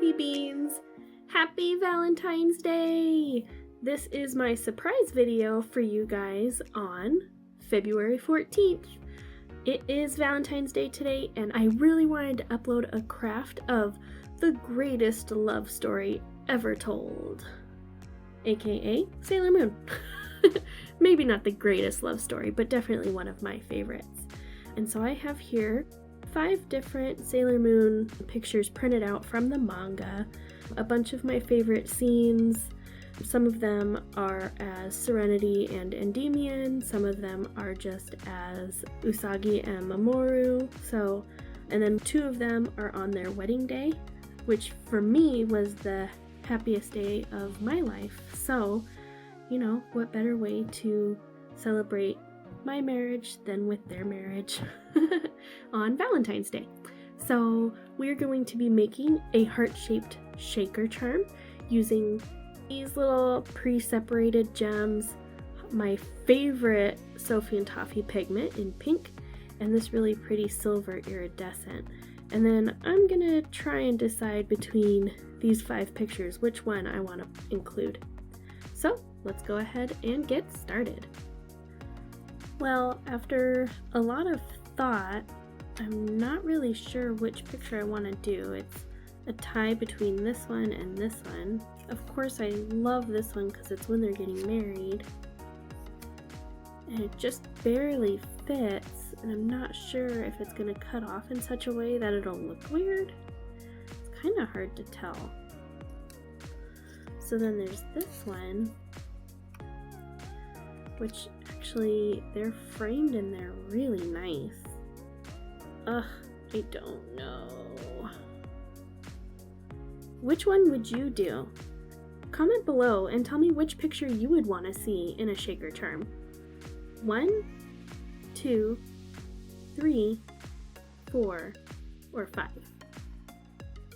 coffee beans! Happy Valentine's Day! This is my surprise video for you guys on February 14th. It is Valentine's Day today, and I really wanted to upload a craft of the greatest love story ever told, aka Sailor Moon. Maybe not the greatest love story, but definitely one of my favorites. And so I have here 5 different Sailor Moon pictures printed out from the manga, a bunch of my favorite scenes. Some of them are as Serenity and Endymion, some of them are just as Usagi and Mamoru, and then 2 of them are on their wedding day, which for me was the happiest day of my life. So, you know, what better way to celebrate my marriage than with their marriage on Valentine's Day. So we're going to be making a heart-shaped shaker charm using these little pre-separated gems, my favorite Sophie and Toffee pigment in pink, and this really pretty silver iridescent. And then I'm gonna try and decide between these 5 pictures which one I want to include. So let's go ahead and get started. Well, after a lot of thought, I'm not really sure which picture I want to do. It's a tie between this one and this one. Of course, I love this one because it's when they're getting married. And it just barely fits, and I'm not sure if it's going to cut off in such a way that it'll look weird. It's kind of hard to tell. So then there's this one, which actually they're framed and they're really nice. Ugh, I don't know. Which one would you do? Comment below and tell me which picture you would want to see in a shaker charm. 1, 2, 3, 4, or 5.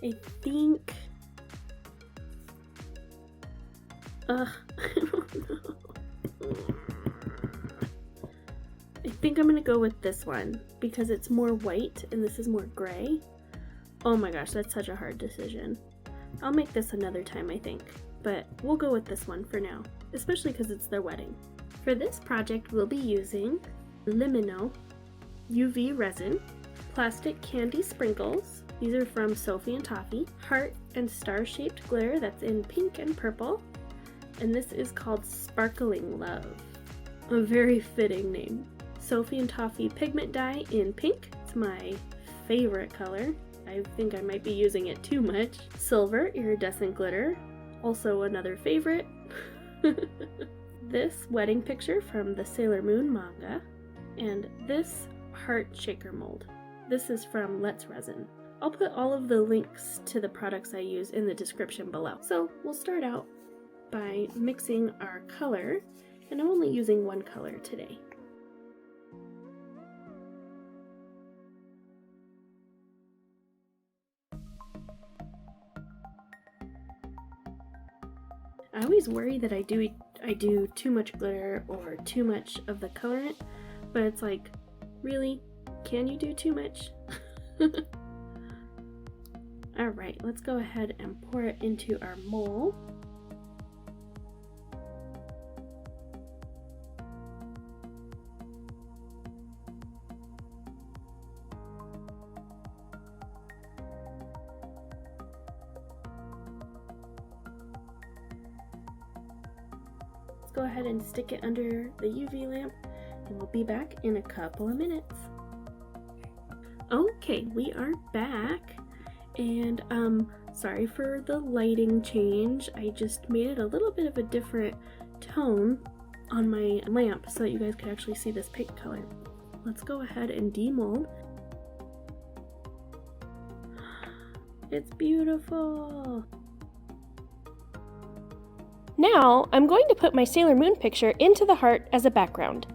I think... I don't know. I think I'm gonna go with this one because it's more white and this is more gray. Oh my gosh, that's such a hard decision. I'll make this another time, I think, but we'll go with this one for now, especially because it's their wedding. For this project, we'll be using Limino UV Resin, plastic candy sprinkles, these are from Sophie and Toffee, heart and star-shaped glitter that's in pink and purple, and this is called Sparkling Love. A very fitting name. Sophie and Toffee Pigment Dye in pink. It's my favorite color. I think I might be using it too much. Silver iridescent glitter. Also another favorite. This wedding picture from the Sailor Moon manga. And this heart shaker mold. This is from Let's Resin. I'll put all of the links to the products I use in the description below. So we'll start out by mixing our color. And I'm only using one color today. I always worry that I do too much glitter or too much of the colorant, but it's like, really? Can you do too much? Alright, let's go ahead and pour it into our mold. Go ahead and stick it under the UV lamp, and we'll be back in a couple of minutes. Okay, we are back, and sorry for the lighting change. I just made it a little bit of a different tone on my lamp so that you guys could actually see this pink color. Let's go ahead and demold. It's beautiful! Now, I'm going to put my Sailor Moon picture into the heart as a background.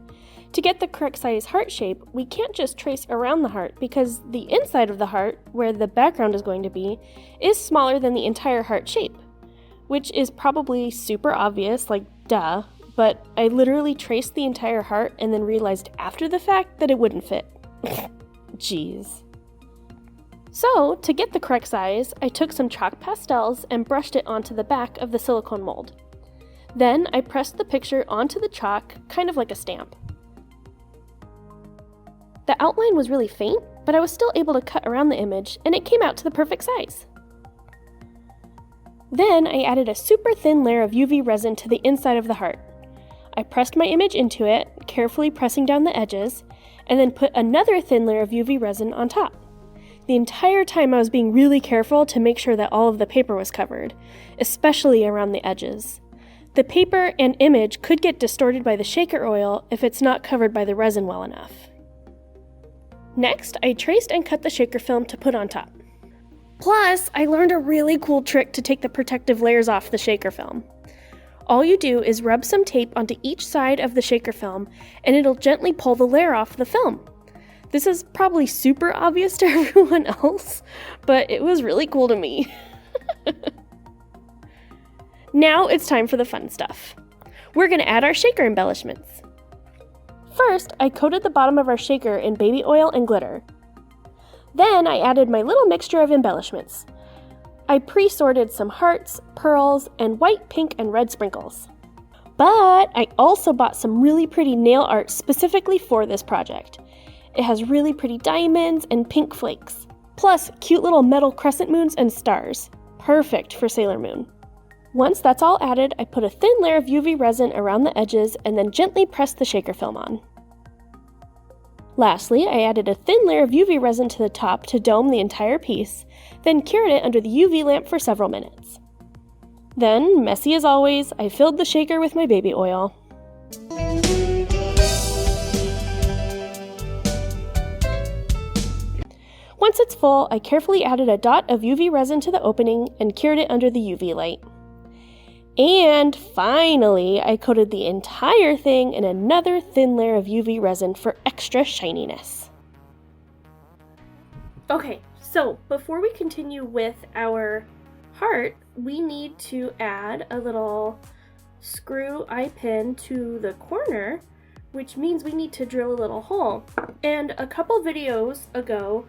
To get the correct size heart shape, we can't just trace around the heart because the inside of the heart, where the background is going to be, is smaller than the entire heart shape, which is probably super obvious, like duh, but I literally traced the entire heart and then realized after the fact that it wouldn't fit. Jeez. So, to get the correct size, I took some chalk pastels and brushed it onto the back of the silicone mold. Then I pressed the picture onto the chalk, kind of like a stamp. The outline was really faint, but I was still able to cut around the image, and it came out to the perfect size. Then I added a super thin layer of UV resin to the inside of the heart. I pressed my image into it, carefully pressing down the edges, and then put another thin layer of UV resin on top. The entire time I was being really careful to make sure that all of the paper was covered, especially around the edges. The paper and image could get distorted by the shaker oil if it's not covered by the resin well enough. Next, I traced and cut the shaker film to put on top. Plus, I learned a really cool trick to take the protective layers off the shaker film. All you do is rub some tape onto each side of the shaker film, and it'll gently pull the layer off the film. This is probably super obvious to everyone else, but it was really cool to me. Now it's time for the fun stuff. We're going to add our shaker embellishments. First, I coated the bottom of our shaker in baby oil and glitter. Then I added my little mixture of embellishments. I pre-sorted some hearts, pearls, and white, pink, and red sprinkles. But I also bought some really pretty nail art specifically for this project. It has really pretty diamonds and pink flakes, plus cute little metal crescent moons and stars. Perfect for Sailor Moon. Once that's all added, I put a thin layer of UV resin around the edges and then gently pressed the shaker film on. Lastly, I added a thin layer of UV resin to the top to dome the entire piece, then cured it under the UV lamp for several minutes. Then, messy as always, I filled the shaker with my baby oil. Once it's full, I carefully added a dot of UV resin to the opening and cured it under the UV light. And finally, I coated the entire thing in another thin layer of UV resin for extra shininess. Okay, so before we continue with our heart, we need to add a little screw eye pin to the corner, which means we need to drill a little hole. And a couple videos ago,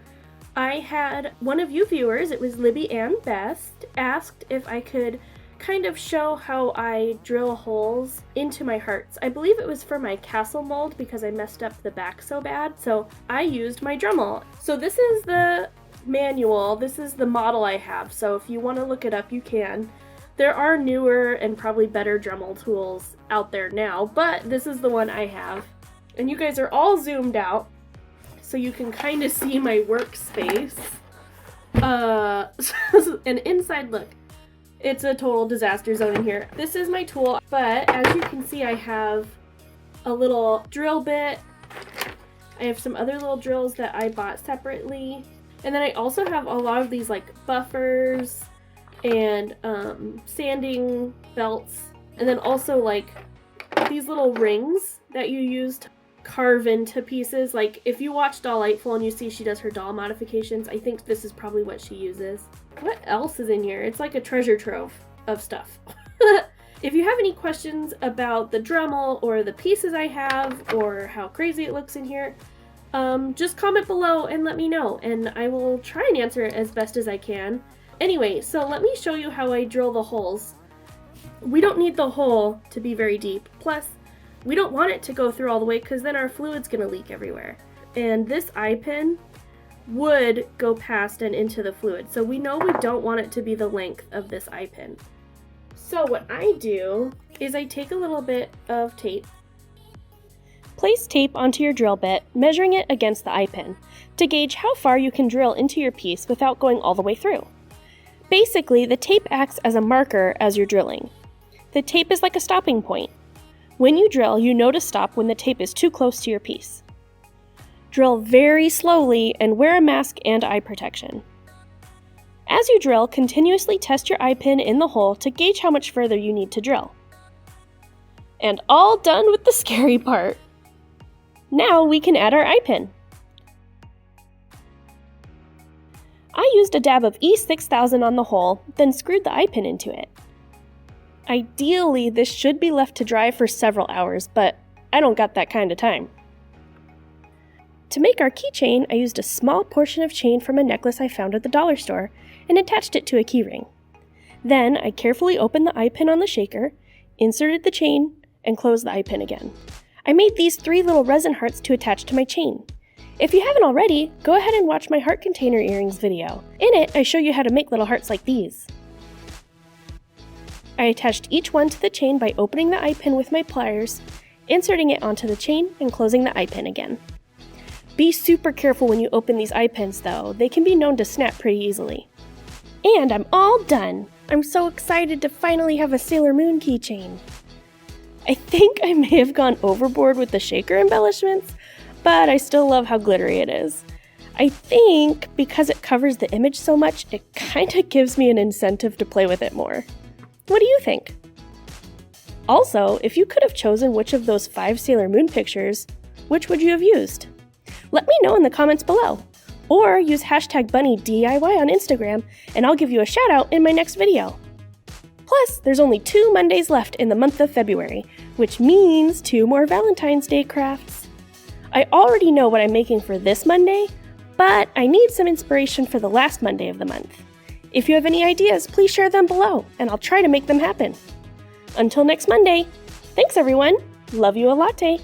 I had one of you viewers, it was Libby Ann Best, asked if I could kind of show how I drill holes into my hearts. I believe it was for my castle mold because I messed up the back so bad, so I used my Dremel. So this is the manual, this is the model I have, so if you want to look it up, you can. There are newer and probably better Dremel tools out there now, but this is the one I have. And you guys are all zoomed out, so you can kind of see my workspace. An inside look. It's a total disaster zone in here. This is my tool, but as you can see, I have a little drill bit. I have some other little drills that I bought separately. And then I also have a lot of these like buffers and sanding belts. And then also like these little rings that you use to carve into pieces. Like if you watch Dolliteful and you see she does her doll modifications, I think this is probably what she uses. What else is in here? It's like a treasure trove of stuff. If you have any questions about the Dremel or the pieces I have or how crazy it looks in here, just comment below and let me know, and I will try and answer it as best as I can. Anyway, so let me show you how I drill the holes. We don't need the hole to be very deep. Plus, we don't want it to go through all the way because then our fluid's gonna leak everywhere. And this eye pin would go past and into the fluid. So we know we don't want it to be the length of this eye pin. So what I do is I take a little bit of tape. Place tape onto your drill bit, measuring it against the eye pin, to gauge how far you can drill into your piece without going all the way through. Basically, the tape acts as a marker as you're drilling. The tape is like a stopping point. When you drill, you know to stop when the tape is too close to your piece. Drill very slowly and wear a mask and eye protection. As you drill, continuously test your eye pin in the hole to gauge how much further you need to drill. And all done with the scary part. Now we can add our eye pin. I used a dab of E6000 on the hole, then screwed the eye pin into it. Ideally, this should be left to dry for several hours, but I don't got that kind of time. To make our keychain, I used a small portion of chain from a necklace I found at the dollar store and attached it to a keyring. Then I carefully opened the eye pin on the shaker, inserted the chain, and closed the eye pin again. I made these 3 little resin hearts to attach to my chain. If you haven't already, go ahead and watch my heart container earrings video. In it, I show you how to make little hearts like these. I attached each one to the chain by opening the eye pin with my pliers, inserting it onto the chain, and closing the eye pin again. Be super careful when you open these eye pins though, they can be known to snap pretty easily. And I'm all done! I'm so excited to finally have a Sailor Moon keychain. I think I may have gone overboard with the shaker embellishments, but I still love how glittery it is. I think because it covers the image so much, it kinda gives me an incentive to play with it more. What do you think? Also, if you could have chosen which of those 5 Sailor Moon pictures, which would you have used? Let me know in the comments below, or use hashtag BunnieDIY on Instagram and I'll give you a shout out in my next video. Plus, there's only 2 Mondays left in the month of February, which means 2 more Valentine's Day crafts. I already know what I'm making for this Monday, but I need some inspiration for the last Monday of the month. If you have any ideas, please share them below, and I'll try to make them happen. Until next Monday, thanks everyone! Love you a latte!